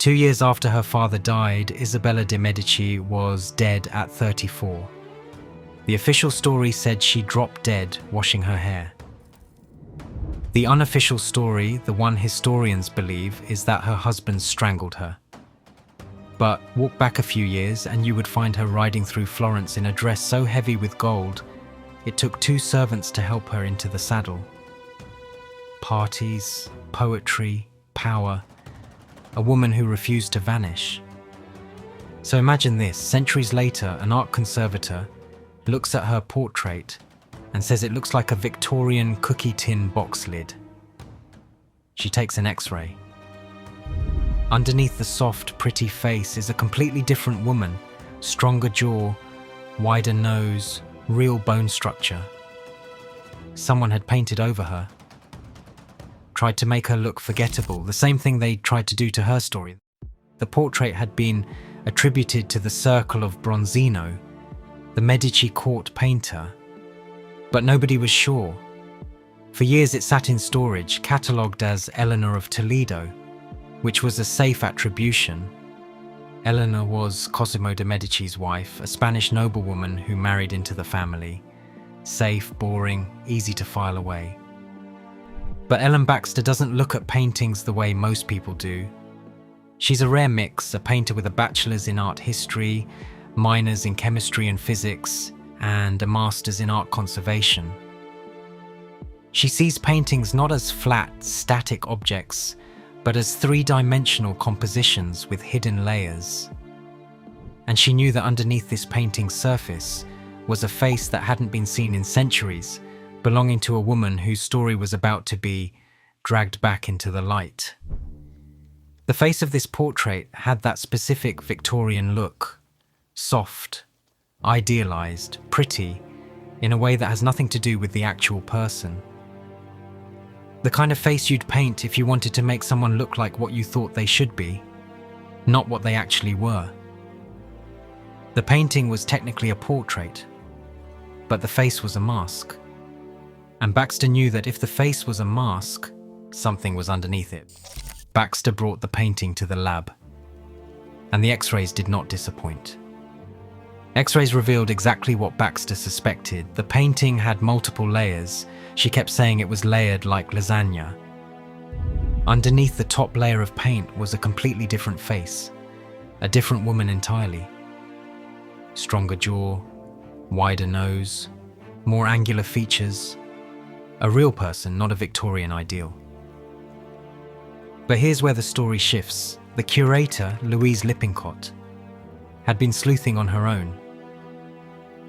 2 years after her father died, Isabella de Medici was dead at 34. The official story said she dropped dead washing her hair. The unofficial story, the one historians believe, is that her husband strangled her. But walk back a few years and you would find her riding through Florence in a dress so heavy with gold, it took 2 servants to help her into the saddle. Parties, poetry, power, a woman who refused to vanish. So imagine this, centuries later, an art conservator looks at her portrait and says it looks like a Victorian cookie tin box lid. She takes an X-ray. Underneath the soft, pretty face is a completely different woman, stronger jaw, wider nose, real bone structure. Someone had painted over her, tried to make her look forgettable, the same thing they tried to do to her story. The portrait had been attributed to the circle of Bronzino, the Medici court painter, but nobody was sure. For years it sat in storage, catalogued as Eleanor of Toledo, which was a safe attribution. Eleanor was Cosimo de Medici's wife, a Spanish noblewoman who married into the family. Safe, boring, easy to file away. But Ellen Baxter doesn't look at paintings the way most people do. She's a rare mix, a painter with a bachelor's in art history, minors in chemistry and physics, and a master's in art conservation. She sees paintings not as flat, static objects, but as 3-dimensional compositions with hidden layers. And she knew that underneath this painting's surface was a face that hadn't been seen in centuries, belonging to a woman whose story was about to be dragged back into the light. The face of this portrait had that specific Victorian look, soft, idealized, pretty, in a way that has nothing to do with the actual person. The kind of face you'd paint if you wanted to make someone look like what you thought they should be, not what they actually were. The painting was technically a portrait, but the face was a mask. And Baxter knew that if the face was a mask, something was underneath it. Baxter brought the painting to the lab, and the X-rays did not disappoint. X-rays revealed exactly what Baxter suspected. The painting had multiple layers. She kept saying it was layered like lasagna. Underneath the top layer of paint was a completely different face, a different woman entirely. Stronger jaw, wider nose, more angular features. A real person, not a Victorian ideal. But here's where the story shifts. The curator, Louise Lippincott, had been sleuthing on her own.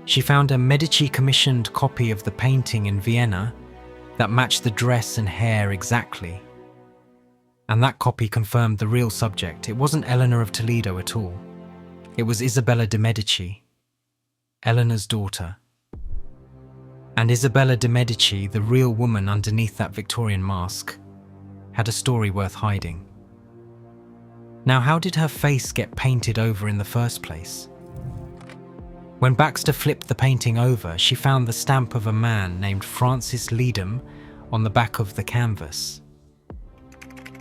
She found a Medici-commissioned copy of the painting in Vienna that matched the dress and hair exactly. And that copy confirmed the real subject. It wasn't Eleanor of Toledo at all. It was Isabella de Medici, Eleanor's daughter. And Isabella de Medici, the real woman underneath that Victorian mask, had a story worth hiding. Now, how did her face get painted over in the first place? When Baxter flipped the painting over, she found the stamp of a man named Francis Leedham on the back of the canvas.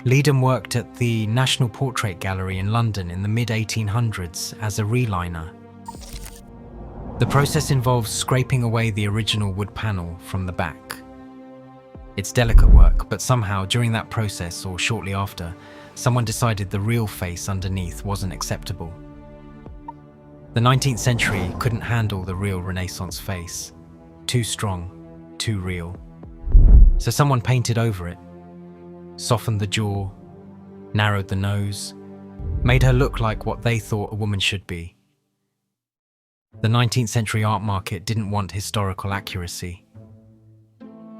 Leedham worked at the National Portrait Gallery in London in the mid-1800s as a reliner. The process involves scraping away the original wood panel from the back. It's delicate work, but somehow during that process, or shortly after, someone decided the real face underneath wasn't acceptable. The 19th century couldn't handle the real Renaissance face. Too strong, too real. So someone painted over it, softened the jaw, narrowed the nose, made her look like what they thought a woman should be. The 19th century art market didn't want historical accuracy.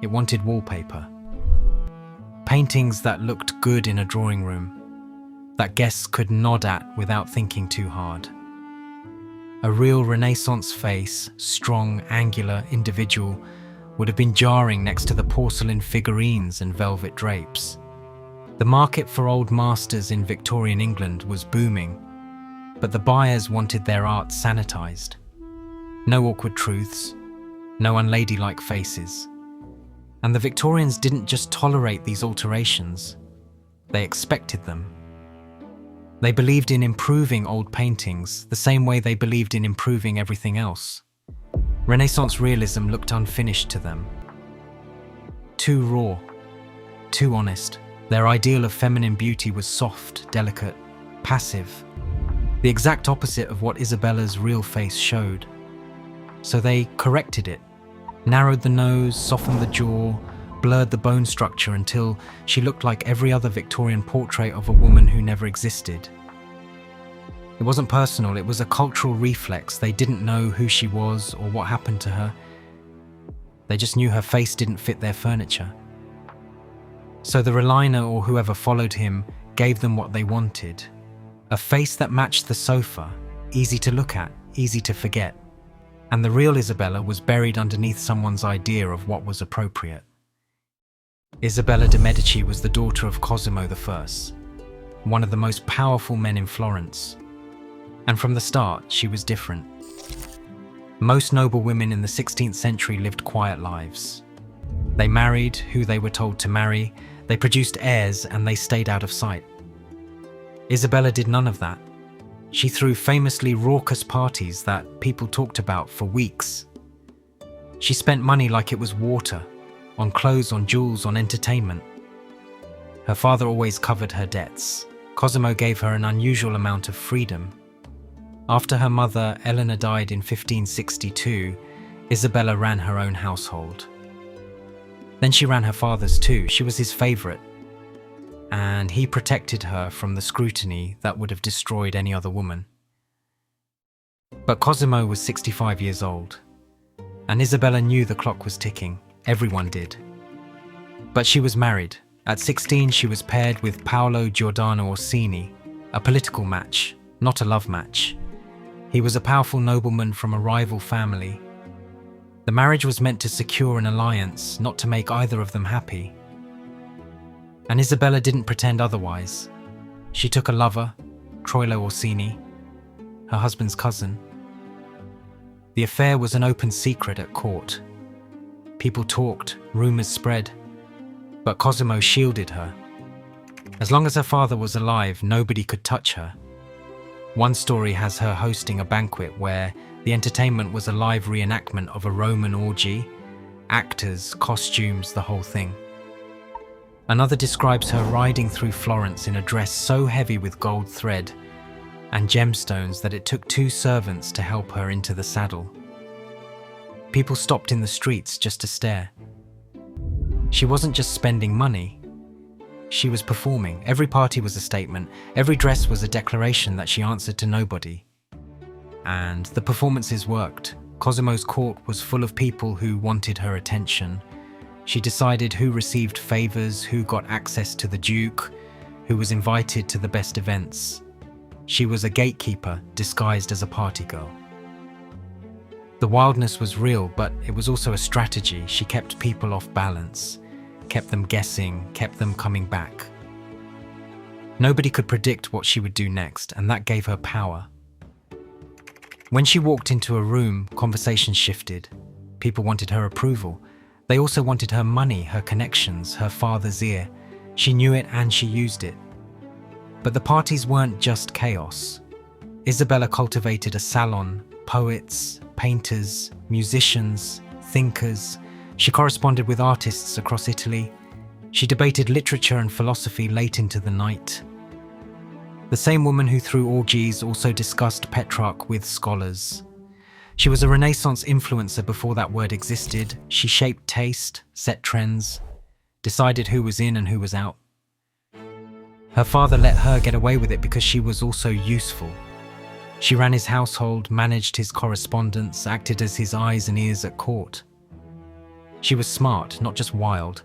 It wanted wallpaper. Paintings that looked good in a drawing room, that guests could nod at without thinking too hard. A real Renaissance face, strong, angular, individual, would have been jarring next to the porcelain figurines and velvet drapes. The market for old masters in Victorian England was booming, but the buyers wanted their art sanitized. No awkward truths, no unladylike faces. And the Victorians didn't just tolerate these alterations, they expected them. They believed in improving old paintings the same way they believed in improving everything else. Renaissance realism looked unfinished to them. Too raw, too honest. Their ideal of feminine beauty was soft, delicate, passive. The exact opposite of what Isabella's real face showed. So they corrected it, narrowed the nose, softened the jaw, blurred the bone structure until she looked like every other Victorian portrait of a woman who never existed. It wasn't personal, it was a cultural reflex. They didn't know who she was or what happened to her. They just knew her face didn't fit their furniture. So the reliner or whoever followed him gave them what they wanted. A face that matched the sofa, easy to look at, easy to forget. And the real Isabella was buried underneath someone's idea of what was appropriate. Isabella de Medici was the daughter of Cosimo I, one of the most powerful men in Florence. And from the start, she was different. Most noble women in the 16th century lived quiet lives. They married who they were told to marry, they produced heirs, and they stayed out of sight. Isabella did none of that. She threw famously raucous parties that people talked about for weeks. She spent money like it was water, on clothes, on jewels, on entertainment. Her father always covered her debts. Cosimo gave her an unusual amount of freedom. After her mother, Eleanor, died in 1562, Isabella ran her own household. Then she ran her father's too. She was his favorite. And he protected her from the scrutiny that would have destroyed any other woman. But Cosimo was 65 years old, and Isabella knew the clock was ticking. Everyone did. But she was married. At 16, she was paired with Paolo Giordano Orsini, a political match, not a love match. He was a powerful nobleman from a rival family. The marriage was meant to secure an alliance, not to make either of them happy. And Isabella didn't pretend otherwise. She took a lover, Troilo Orsini, her husband's cousin. The affair was an open secret at court. People talked, rumors spread, but Cosimo shielded her. As long as her father was alive, nobody could touch her. One story has her hosting a banquet where the entertainment was a live reenactment of a Roman orgy, actors, costumes, the whole thing. Another describes her riding through Florence in a dress so heavy with gold thread and gemstones that it took 2 servants to help her into the saddle. People stopped in the streets just to stare. She wasn't just spending money, she was performing. Every party was a statement, every dress was a declaration that she answered to nobody. And the performances worked. Cosimo's court was full of people who wanted her attention. She decided who received favors, who got access to the Duke, who was invited to the best events. She was a gatekeeper disguised as a party girl. The wildness was real, but it was also a strategy. She kept people off balance, kept them guessing, kept them coming back. Nobody could predict what she would do next, and that gave her power. When she walked into a room, conversation shifted. People wanted her approval. They also wanted her money, her connections, her father's ear. She knew it and she used it. But the parties weren't just chaos. Isabella cultivated a salon, poets, painters, musicians, thinkers. She corresponded with artists across Italy. She debated literature and philosophy late into the night. The same woman who threw orgies also discussed Petrarch with scholars. She was a Renaissance influencer before that word existed. She shaped taste, set trends, decided who was in and who was out. Her father let her get away with it because she was also useful. She ran his household, managed his correspondence, acted as his eyes and ears at court. She was smart, not just wild.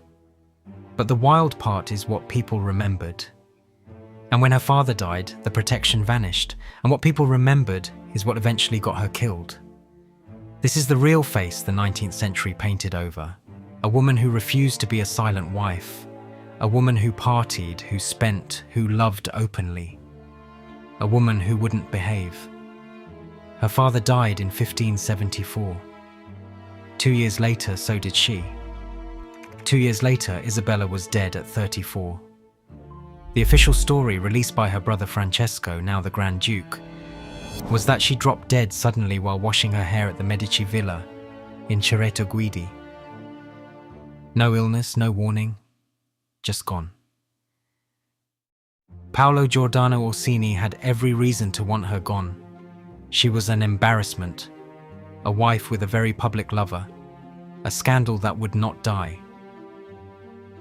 But the wild part is what people remembered. And when her father died, the protection vanished, and what people remembered is what eventually got her killed. This is the real face the 19th century painted over. A woman who refused to be a silent wife. A woman who partied, who spent, who loved openly. A woman who wouldn't behave. Her father died in 1574. 2 years later, so did she. 2 years later, Isabella was dead at 34. The official story, released by her brother Francesco, now the Grand Duke, was that she dropped dead suddenly while washing her hair at the Medici villa in Cerreto Guidi. No illness, no warning, just gone. Paolo Giordano Orsini had every reason to want her gone. She was an embarrassment, a wife with a very public lover, a scandal that would not die.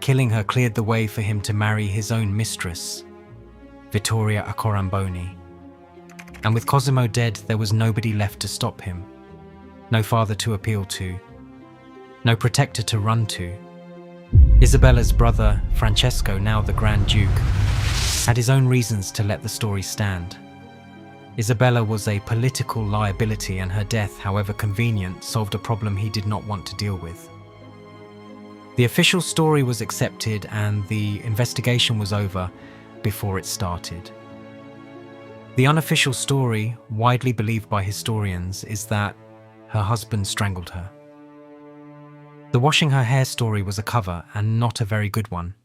Killing her cleared the way for him to marry his own mistress, Vittoria Accoramboni. And with Cosimo dead, there was nobody left to stop him. No father to appeal to, no protector to run to. Isabella's brother, Francesco, now the Grand Duke, had his own reasons to let the story stand. Isabella was a political liability, and her death, however convenient, solved a problem he did not want to deal with. The official story was accepted and the investigation was over before it started. The unofficial story, widely believed by historians, is that her husband strangled her. The washing her hair story was a cover, and not a very good one.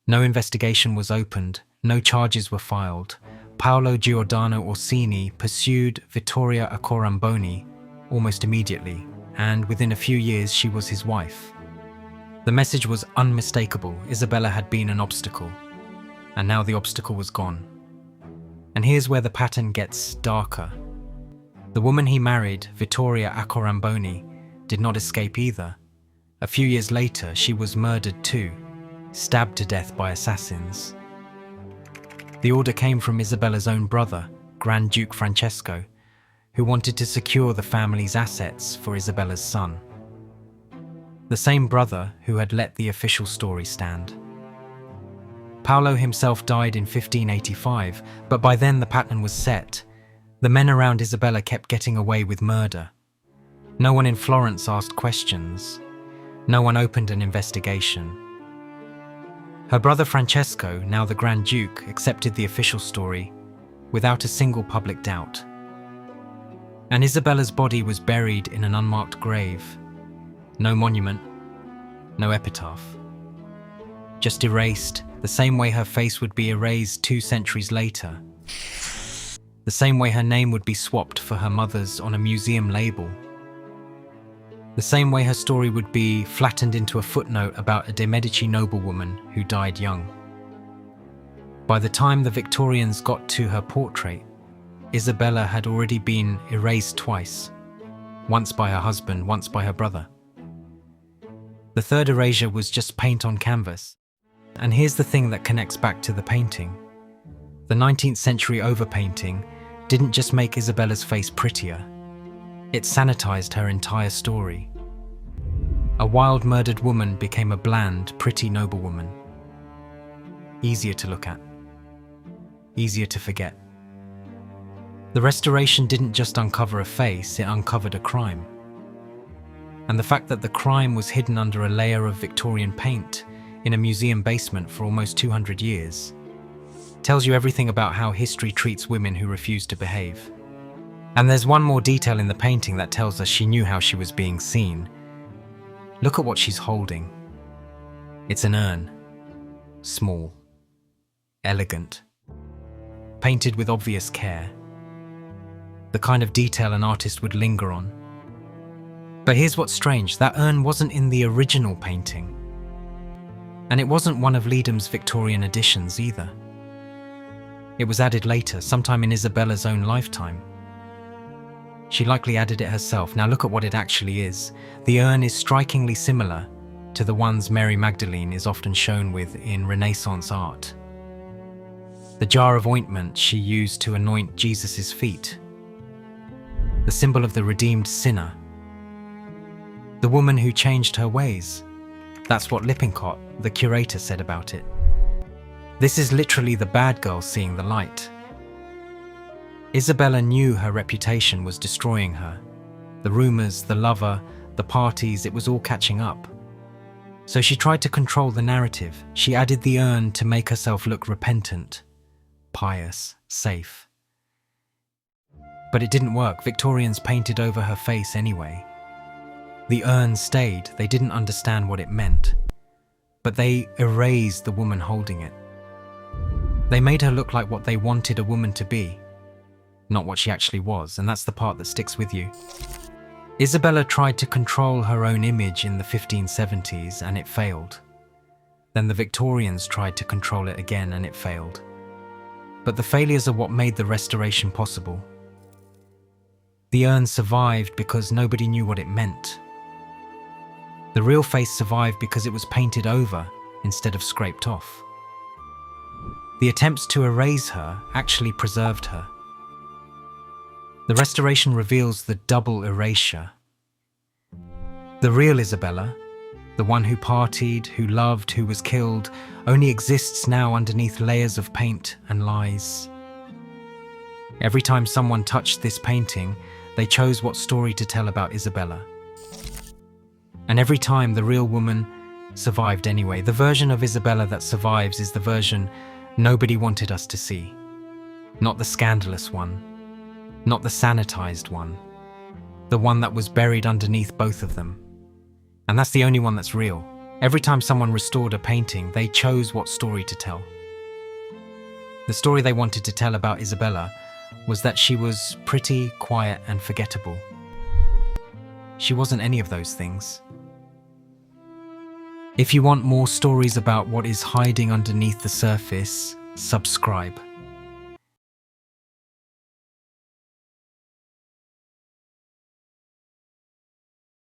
No investigation was opened, no charges were filed. Paolo Giordano Orsini pursued Vittoria Accoramboni almost immediately, and within a few years she was his wife. The message was unmistakable. Isabella had been an obstacle, and now the obstacle was gone. And here's where the pattern gets darker. The woman he married, Vittoria Accoramboni, did not escape either. A few years later, she was murdered too, stabbed to death by assassins. The order came from Isabella's own brother, Grand Duke Francesco, who wanted to secure the family's assets for Isabella's son. The same brother who had let the official story stand. Paolo himself died in 1585, but by then the pattern was set. The men around Isabella kept getting away with murder. No one in Florence asked questions. No one opened an investigation. Her brother Francesco, now the Grand Duke, accepted the official story without a single public doubt. And Isabella's body was buried in an unmarked grave. No monument, no epitaph. Just erased, the same way her face would be erased 2 centuries later. The same way her name would be swapped for her mother's on a museum label. The same way her story would be flattened into a footnote about a de Medici noblewoman who died young. By the time the Victorians got to her portrait, Isabella had already been erased twice, once by her husband, once by her brother. The third erasure was just paint on canvas. And here's the thing that connects back to the painting. The 19th century overpainting didn't just make Isabella's face prettier, it sanitized her entire story. A wild murdered woman became a bland, pretty noblewoman. Easier to look at. Easier to forget. The restoration didn't just uncover a face, it uncovered a crime. And the fact that the crime was hidden under a layer of Victorian paint in a museum basement for almost 200 years tells you everything about how history treats women who refuse to behave. And there's one more detail in the painting that tells us she knew how she was being seen. Look at what she's holding. It's an urn. Small. Elegant. Painted with obvious care. The kind of detail an artist would linger on. But here's what's strange, that urn wasn't in the original painting. And it wasn't one of Leedham's Victorian editions either. It was added later, sometime in Isabella's own lifetime. She likely added it herself. Now look at what it actually is. The urn is strikingly similar to the ones Mary Magdalene is often shown with in Renaissance art. The jar of ointment she used to anoint Jesus' feet. The symbol of the redeemed sinner. The woman who changed her ways. That's what Lippincott, the curator, said about it. This is literally the bad girl seeing the light. Isabella knew her reputation was destroying her. The rumors, the lover, the parties, it was all catching up. So she tried to control the narrative. She added the urn to make herself look repentant, pious, safe. But it didn't work. Victorians painted over her face anyway. The urn stayed. They didn't understand what it meant. But they erased the woman holding it. They made her look like what they wanted a woman to be, not what she actually was, and that's the part that sticks with you. Isabella tried to control her own image in the 1570s and it failed. Then the Victorians tried to control it again and it failed. But the failures are what made the restoration possible. The urn survived because nobody knew what it meant. The real face survived because it was painted over instead of scraped off. The attempts to erase her actually preserved her. The restoration reveals the double erasure. The real Isabella, the one who partied, who loved, who was killed, only exists now underneath layers of paint and lies. Every time someone touched this painting, they chose what story to tell about Isabella. And every time the real woman survived anyway. The version of Isabella that survives is the version nobody wanted us to see. Not the scandalous one, not the sanitized one, the one that was buried underneath both of them. And that's the only one that's real. Every time someone restored a painting, they chose what story to tell. The story they wanted to tell about Isabella was that she was pretty, quiet, and forgettable. She wasn't any of those things. If you want more stories about what is hiding underneath the surface, subscribe.